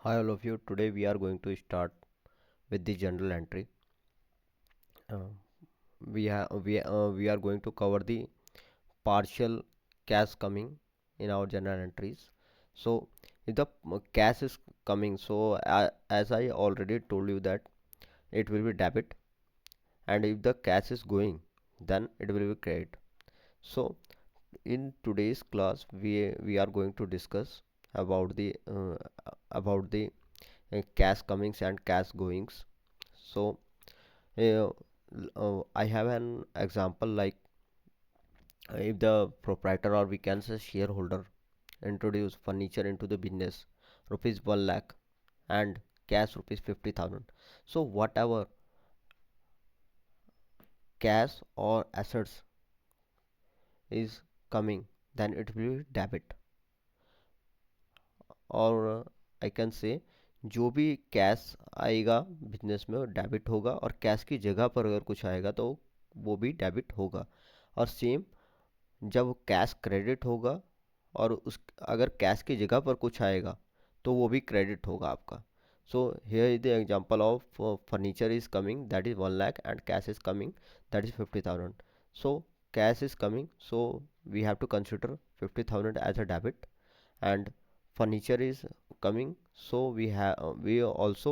Hi all of you. Today we are going to start with the journal entry. Uh, we are going to cover the partial cash coming in our journal entries. So if the cash is coming, so as I already told you that it will be debit, and if the cash is going, then it will be credit. So in today's class, we are going to discuss about the cash comings and cash goings. So uh, I have an example like if the proprietor or we can say shareholder introduce furniture into the business, rupees 1 lakh and cash rupees 50,000. So whatever cash or assets is coming, then it will be debit और I can say जो भी cash आएगा business में वो debit होगा और cash की जगह पर अगर कुछ आएगा तो वो भी डेबिट होगा और सेम जब कैश क्रेडिट होगा और उस अगर कैश की जगह पर कुछ आएगा तो वो भी क्रेडिट होगा आपका so here is the example of furniture is coming that is 1 lakh and cash is coming that is 50,000 so cash is coming so we have to consider 50,000 as a debit and furniture is coming so we also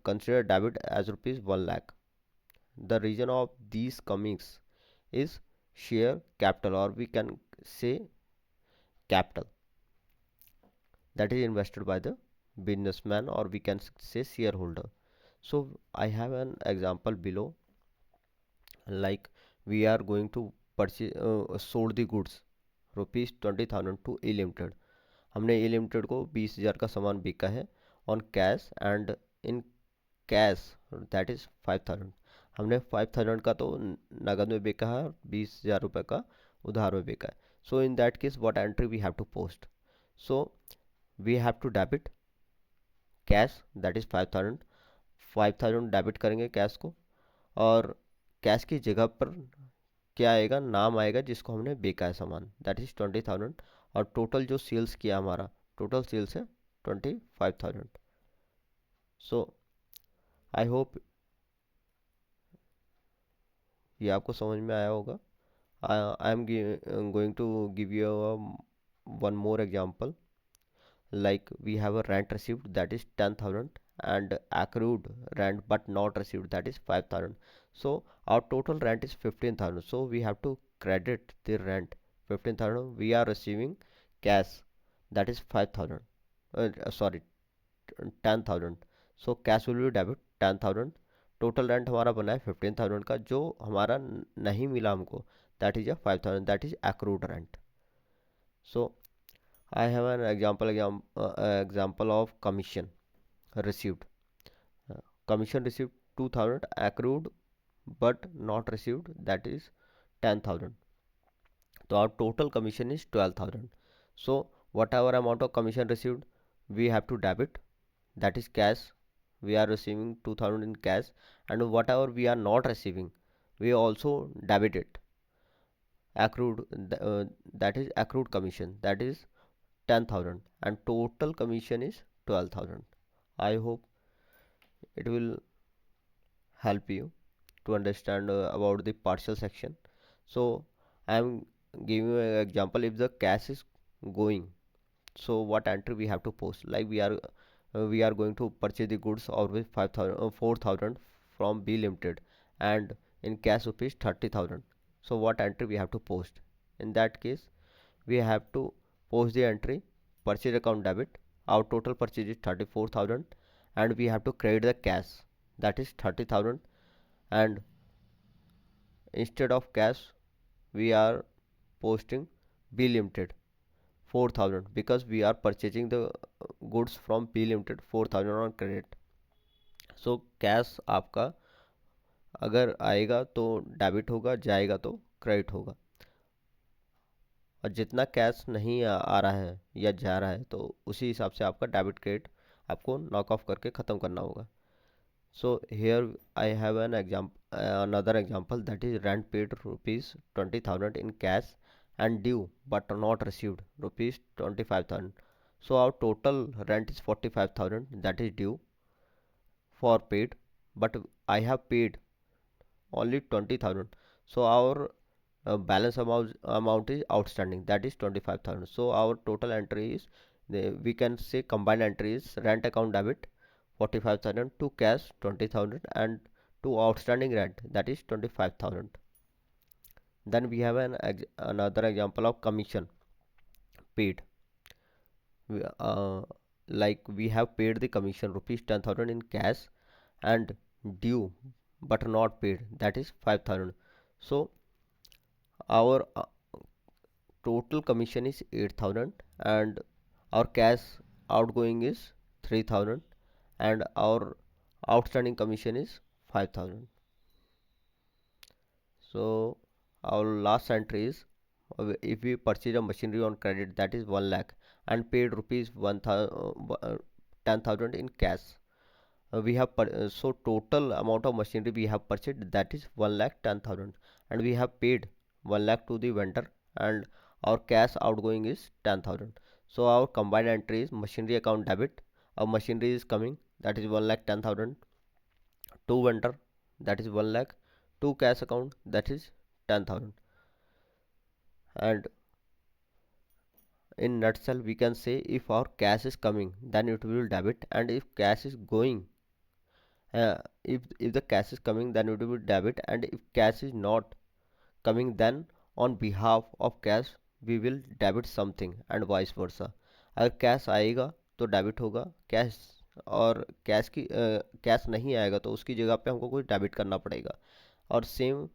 consider debit as rupees 1 lakh. The reason of these comings is share capital or we can say capital that is invested by the businessman or we can say shareholder. So I have an example below like we are going to purchase sold the goods rupees 20,000 to E limited. हमने ए limited को 20,000 का सामान बेचा है on cash and in cash that is 5,000. हमने 5,000 का तो नगद में बेचा है 20,000 रुपये का उधार में बेचा है so in that case what entry we have to post so we have to debit cash that is 5,000. 5,000 debit करेंगे कैश को और कैश की जगह पर क्या आएगा नाम आएगा जिसको हमने बेचा है सामान दैट इज 20,000 और टोटल जो सेल्स किया हमारा टोटल सेल्स है 25,000. सो आई होप ये आपको समझ में आया होगा. I am going to give you one more example like we have a rent received that is 10,000 and accrued rent but not received that is 5,000. So our total rent is 15,000, so we have to credit the rent 15,000. We are receiving cash that is 5,000, sorry 10,000. so cash will be debit 10,000. Total rent हमारा बना है 15,000 का जो हमारा नहीं मिला हमको that is a 5,000 that is accrued rent. So I have an example of commission received. Commission received 2,000 accrued but not received that is 10,000. So our total commission is 12,000. So whatever amount of commission received we have to debit that is cash. We are receiving 2,000 in cash and whatever we are not receiving we also debit it accrued that is accrued commission that is 10,000 and total commission is 12,000. I hope it will help you to understand about the partial section. So I am giving you an example if the cash is going. So what entry we have to post like we are going to purchase the goods of with 5,000 4,000 from B limited and in cash rupees 30,000. So what entry we have to post? In that case we have to post the entry purchase account debit. Our total purchase is 34,000 and we have to credit the cash that is 30,000 and instead of cash we are posting B limited 4,000 because we are purchasing the goods from B limited 4,000 on credit. So cash आपका अगर आएगा तो debit होगा जाएगा तो credit होगा और जितना कैश नहीं आ रहा है या जा रहा है तो उसी हिसाब से आपका डेबिट क्रेडिट आपको नॉक ऑफ करके ख़त्म करना होगा. So here I have an example another example that is rent paid rupees 20,000 in cash and due but not received rupees 25,000. So our total rent is 45,000 that is due for paid, but I have paid only 20,000. So our balance amount is outstanding, that is 25,000. So our total entry is, we can say combined entry is rent account debit 45,000 to cash 20,000 and to outstanding rent that is 25,000. Then we have another example of commission paid. We, like we have paid the commission rupees 10,000 in cash and due but not paid, that is 5,000. So our total commission is 8,000 and our cash outgoing is 3,000 and our outstanding commission is 5,000. So our last entry is, if we purchase a machinery on credit that is 1 lakh and paid rupees 10,000 in cash. So total amount of machinery we have purchased that is 1 lakh 10,000 and we have paid 1 lakh to the vendor and our cash outgoing is 10,000. So our combined entry is machinery account debit. Our machinery is coming that is 1 lakh 10,000 to vendor that is 1 lakh to cash account that is 10,000. And in nutshell we can say if our cash is coming then it will debit, and if cash is going, if the cash is coming then it will be debit, and if cash is not coming then on behalf of cash we will debit something and vice versa. अगर cash आएगा तो debit होगा cash, और cash नहीं आएगा तो उसकी जगह पे हमको कुछ डेबिट करना पड़ेगा, और सेम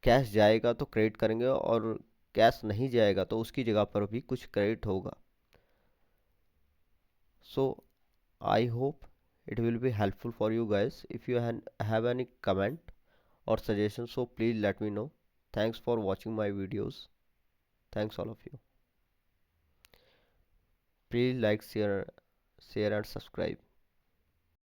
कैश जाएगा तो क्रेडिट करेंगे और कैश नहीं जाएगा तो उसकी जगह पर भी कुछ क्रेडिट होगा. So I hope it will be helpful for you guys. If you have any comment or suggestion, so please let me know. Thanks for watching my videos. Thanks all of you. Please like, share and subscribe.